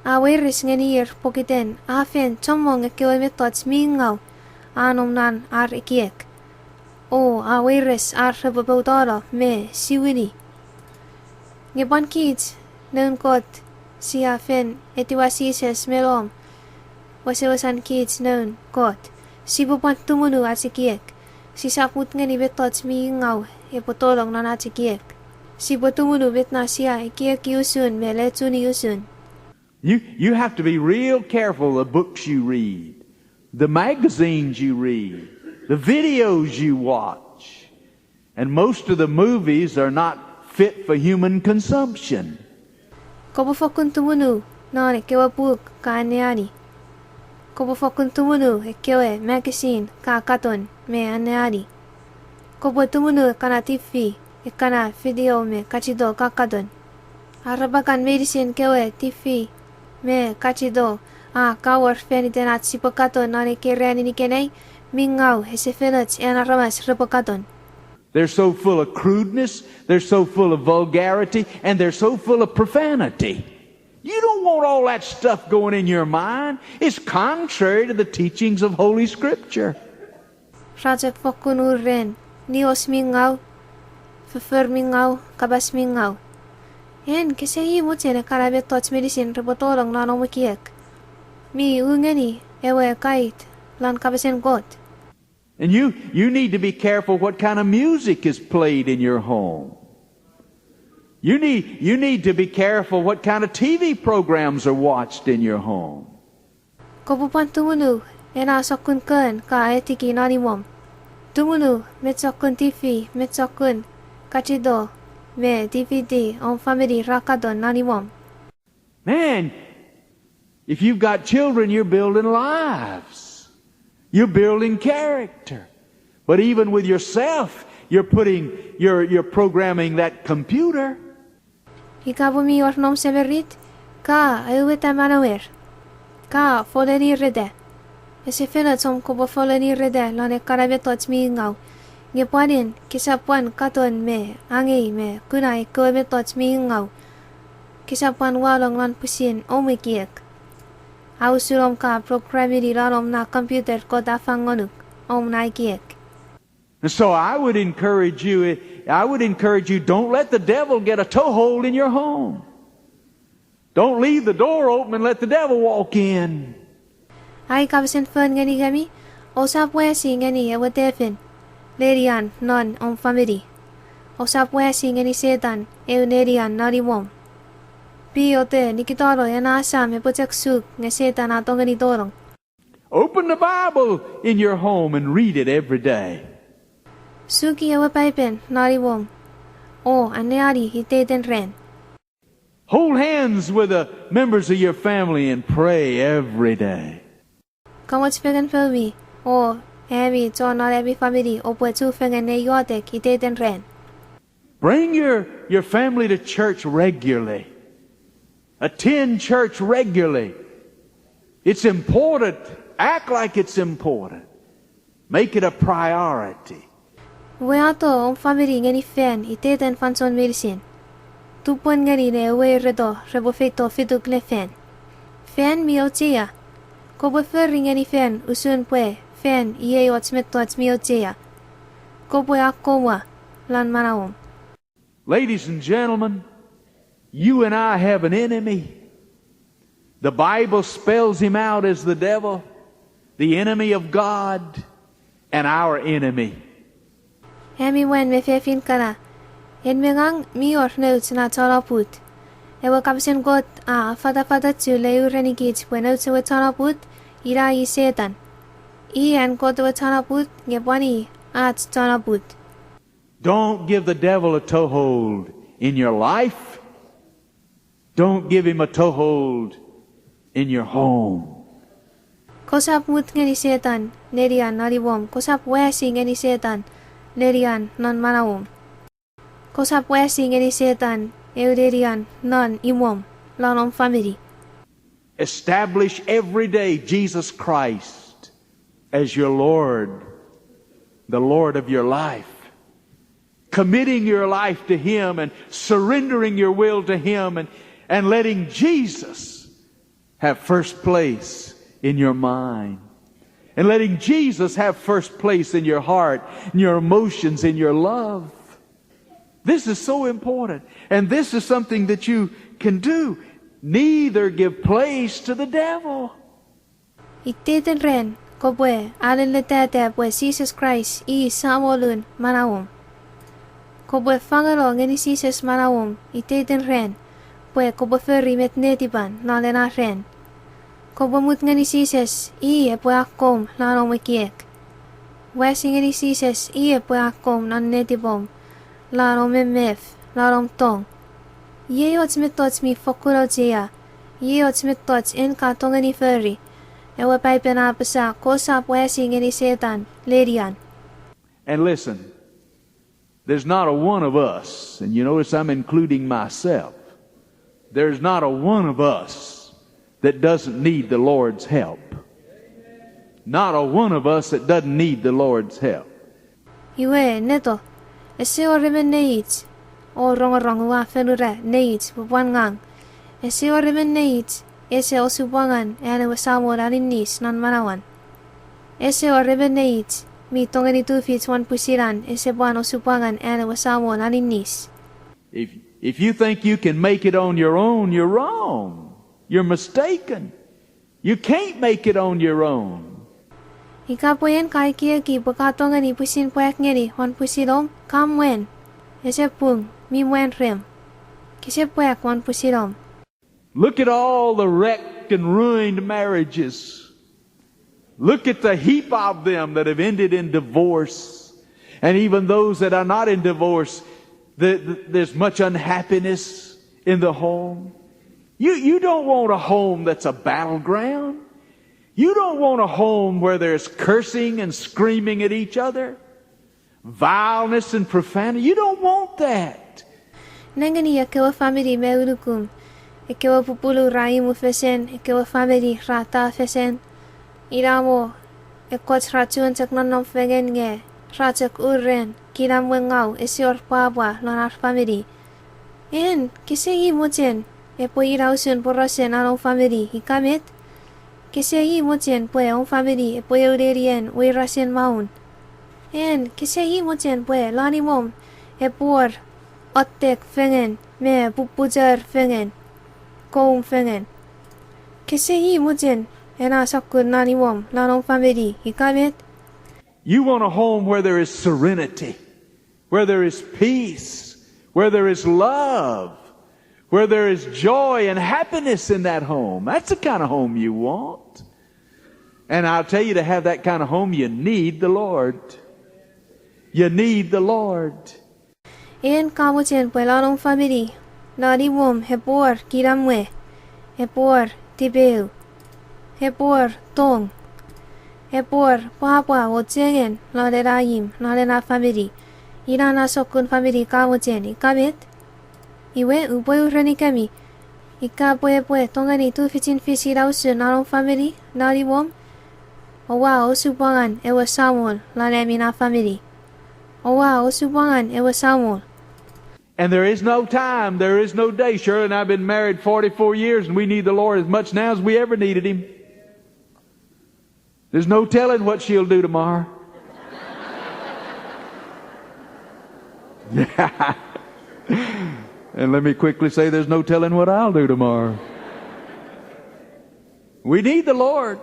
Aweris ngenir pokiten fen chommong ekioimetots mingaw. Anom nan ar ikiek. O aweres ar rebabautoro me siwini. Ngeban kich nun kot siya fen etiwasises melom. Wasewasan kich nun kot. Sibupan tumunu atikiek. Sisakut nga ni betots mingaw potolong na atikiek. Sibu tumunu bet na siya ikiek yusun me letuni yusun. You have to be real careful the books you read, the magazines you read, the videos you watch. And most of the movies are not fit for human consumption. Kobo fokkun tumunu non kewa puk ka aneari. Kobo fokkun tumunu kewe magazine ka katon me aneari. Kobo tumunu kana TV kana video me kachido ka katon. Arabakan meinisin kewe TV me kachido kawar fenitenat sipakaton nani kerani ni kenay mingaw hesefenats en aramas repakaton. They're so full of crudeness, they're so full of vulgarity, and they're so full of profanity. You don't want all that stuff going in your mind. It's contrary to the teachings of Holy Scripture. Rajak fokkun urren, nios mingaw, fefer mingaw, kabas mingaw. En kesehi mutene karabet tots meinisin repotolong lanong makiek. Mi ungeni ewe kait lan Kapasen Kot. And you need to be careful what kind of music is played in your home. You need to be careful what kind of TV programs are watched in your home. Kobupan tumunu ena sokkun ken ka etiki nanimom. Tumunu met sokkun TV met sokkun kachido me DVD on family rakadon nanimom. Man, if you've got children, you're building lives. You're building character. But even with yourself, you're programming that computer. Ikabumi ornom severit ka ayuweta manawer. Ka foleni rede. Ese fenat som kobo foleni rede lane karabetot mingaw. Ngepanin kisapuan katon me angi me kunay kobetot mingaw. Kisapuan walong lan pusin omikiek. Ausulom ka programming lanom na computer ko dafangonuk naikiek. And so I would encourage you, don't let the devil get a toehold in your home. Don't leave the door open and let the devil walk in. Ay Kapasen fun ngani gami, osap wesi ngani ewatefen. Lerian non on family. Osap wesi ngani setan eunerian narimom. Piyote nikitoro yanasa me poteksuk nga setan atong ngani torong. Open the Bible in your home and read it every day. Suki ewa paipen narimom. O aneari hiteten ren. Hold hands with the members of your family and pray every day. Kamot spegan pelvi. O emi to not every family opwe tu fengen ne yotek hiteten ren. Bring your family to church regularly. Attend church regularly. It's important. Act like it's important. Make it a priority. Weato on family ngani fen iteten fanson meinisin. Tupon ngani ne we redo rebofeto fituk le fen. Fen miotia. Kobo ferri ngani fen usun pwe fen iye otsmetots miotia. Kobo akoma lan manaum. Ladies and gentlemen, you and I have an enemy. The Bible spells him out as the devil, the enemy of God, and our enemy. Emi wen me fefin kana. En mengang mior notes na tolaput. Ewa Kapasen Kot fata tu leu renegades when notes we tolaput ira I setan. I an kot we tolaput ngebwani at tolaput. Don't give the devil a toehold in your life. Don't give him a toehold in your home. Kosap mut ngani setan nerian naribom. Kosap wesi ngani setan nerian non manawom. Kosap wesi ngani setan euderian non imom lanom family. Establish every day Jesus Christ as your Lord, the Lord of your life. Committing your life to Him and surrendering your will to Him and letting Jesus have first place in your mind. And letting Jesus have first place in your heart, in your emotions, in your love. This is so important. And this is something that you can do. Neither give place to the devil. Iteten ren, kobwe, alin letete pwe Jesus Christ I samolun manawom. Kobwe fangalo ngeni Jesus manawom, iteten ren, pwe kobwe ferri met netiban, nalena ren. Kobwe mut ngeni Jesus, I pwe akom, lanong mekiek. Wesi ngeni Jesus, I pwe akom, nan netibom, lanong memef, larom tong. Ye otsmitots mi fokkulojea. Ye otsmitots in Kot Ngunmifel. Ewa paipenapasa kosap wesing any setan, ledian. And listen, there's not a one of us, and you notice I'm including myself, there's not a one of us that doesn't need the Lord's help. Not a one of us that doesn't need the Lord's help. Iwe neto, ese orime needs, o ronga fenure needs, buwangang. Ese orime needs, ese osubangan, ane wasamo naninis non manawan. Ese orime needs, mi tongani 2 feet 1 pusiran, ese buwan osubangan, ane wasamo naninis. If you think you can make it on your own, you're wrong. You're mistaken. You can't make it on your own. Ikapoyen kai kiaki bakatongan ipusin poek ngeri hon pusilom kam wen. Ese pung mi mwan rem. Kise poek hon pusilom. Look at all the wrecked and ruined marriages. Look at the heap of them that have ended in divorce. And even those that are not in divorce, there's much unhappiness in the home. You don't want a home that's a battleground. You don't want a home where there's cursing and screaming at each other, vileness and profanity. You don't want that. Nangani yakewa family meurukum. Ekewa pupulu raimu fesen, ekewa family rata fesen. Iramo ekot ratuan sak nonom fegen nge, ratak urren, kiram wengau esior pabwa lonar family. En kisegi mochen, epo irausun porosen along family hikamet. Kisegi mochen pue on family epo eurerien uirasen maun. En kisegi mochen pue lani mom epor ottek fengen me pupujar fengen. Koum fengen. Kisegi mochen ena sakun nani mom lanong family hikamet. You want a home where there is serenity, where there is peace, where there is love, where there is joy and happiness in that home. That's the kind of home you want. And I'll tell you, to have that kind of home, you need the Lord. You need the Lord. En kamuchen pelarong family. Nari mom hepor kiramwe. Hepor tibeu. Hepor tong. Hepor papa ojengen laderaim ladena family. Irana sokun family kamuchen ikamet. Iwe upoy urani kami. Ika poe tongani 215 fisi rausun narong family nari mom. Owa osubangan ewa samol lalemina family. Owa osubangan ewa samol. And there is no time, there is no day. Shirley and I have been married 44 years, and we need the Lord as much now as we ever needed Him. There's no telling what she'll do tomorrow. And let me quickly say, there's no telling what I'll do tomorrow. We need the Lord.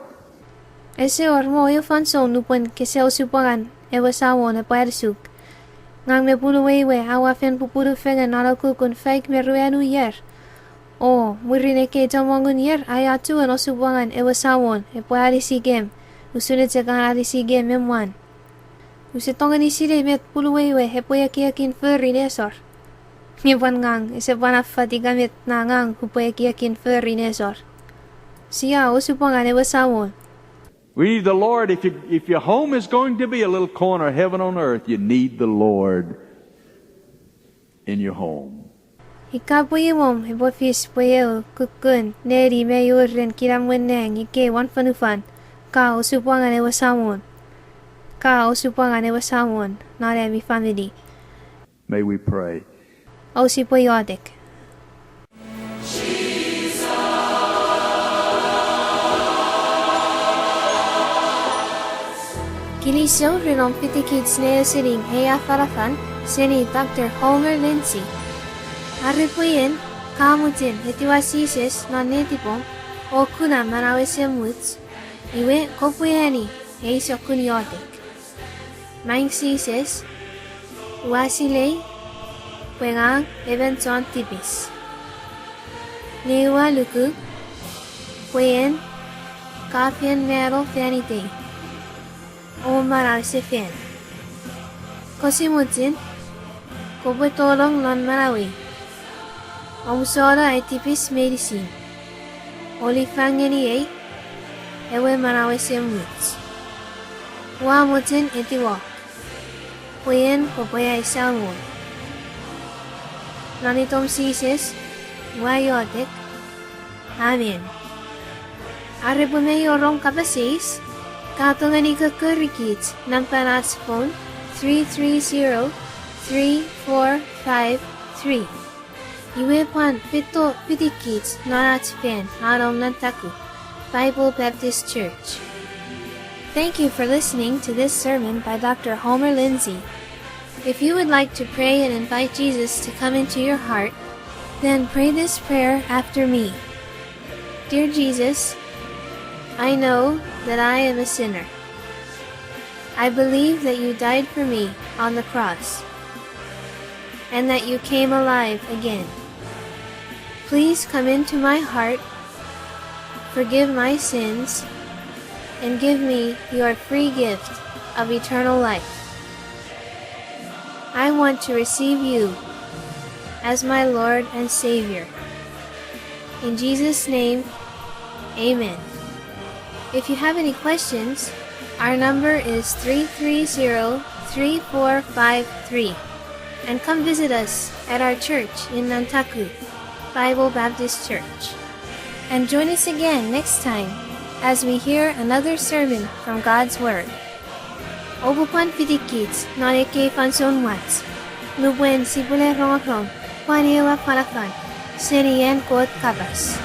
Ese ormo yo fanson nupen kese osubangan ewa samol e paersuk. Ngang me puluwewe awa fen pupuru fengen narakukun fake me ruenu yer. O murine ke chommong yer ayatu en osubangan ewa samol e paerisi game. Usunit sekan arisi game me mwan. Usetongan isile met puluwewe e poyakiakin furry nesor. Ngipan ngang ese panafatiga met na ngang kupoyakiakin furry nesor. Siya osubangan ewa samol. We need the Lord. If your home is going to be a little corner of heaven on earth, you need the Lord in your home. Ikapoy mom ibofis poyeo kukun neri mayurren kiram weneng ike wan fanufan ka osubangan ewa samon. Ka osubangan ewa samon naremi family. May we pray. Osipoyodik. Kilisou renom pitikits neosiling afalafal seni Dr. Homer Lindsay. Repwe kamutin hetiwasises non netipom o kuna manawesemuts iwe kopuyani eisokuniotik. Maingsises wasilei pengang eventon tipis. Newa luku puyen kapien mero fianite. O maral se fen. Kosimutin kopwe tolong non Malawi. Omsora ay tipis meinisin. Olifangeni ay ewe Malawisem roots. Wa mochen etiwok. Puyen kopwe ay salmon. Nanitom sisis, wayotek. Amen. Arrebume yorong kapasis, katongani kakurikit ng panats phone 330-3453. Iwepan pito pitikits nanats pen anom nantaku, Bible Baptist Church. Thank you for listening to this sermon by Dr. Homer Lindsay. If you would like to pray and invite Jesus to come into your heart, then pray this prayer after me. Dear Jesus, I know that I am a sinner. I believe that you died for me on the cross, and that you came alive again. Please come into my heart, forgive my sins, and give me your free gift of eternal life. I want to receive you as my Lord and Savior. In Jesus' name, Amen. If you have any questions, our number is 330-3453, and come visit us at our church in Nantaku, Bible Baptist Church. And join us again next time as we hear another sermon from God's Word. Obupan pitikits noneke fanson wats, lubwen sibule rongaprom, kwanewa falafal, seni Kot Kapas.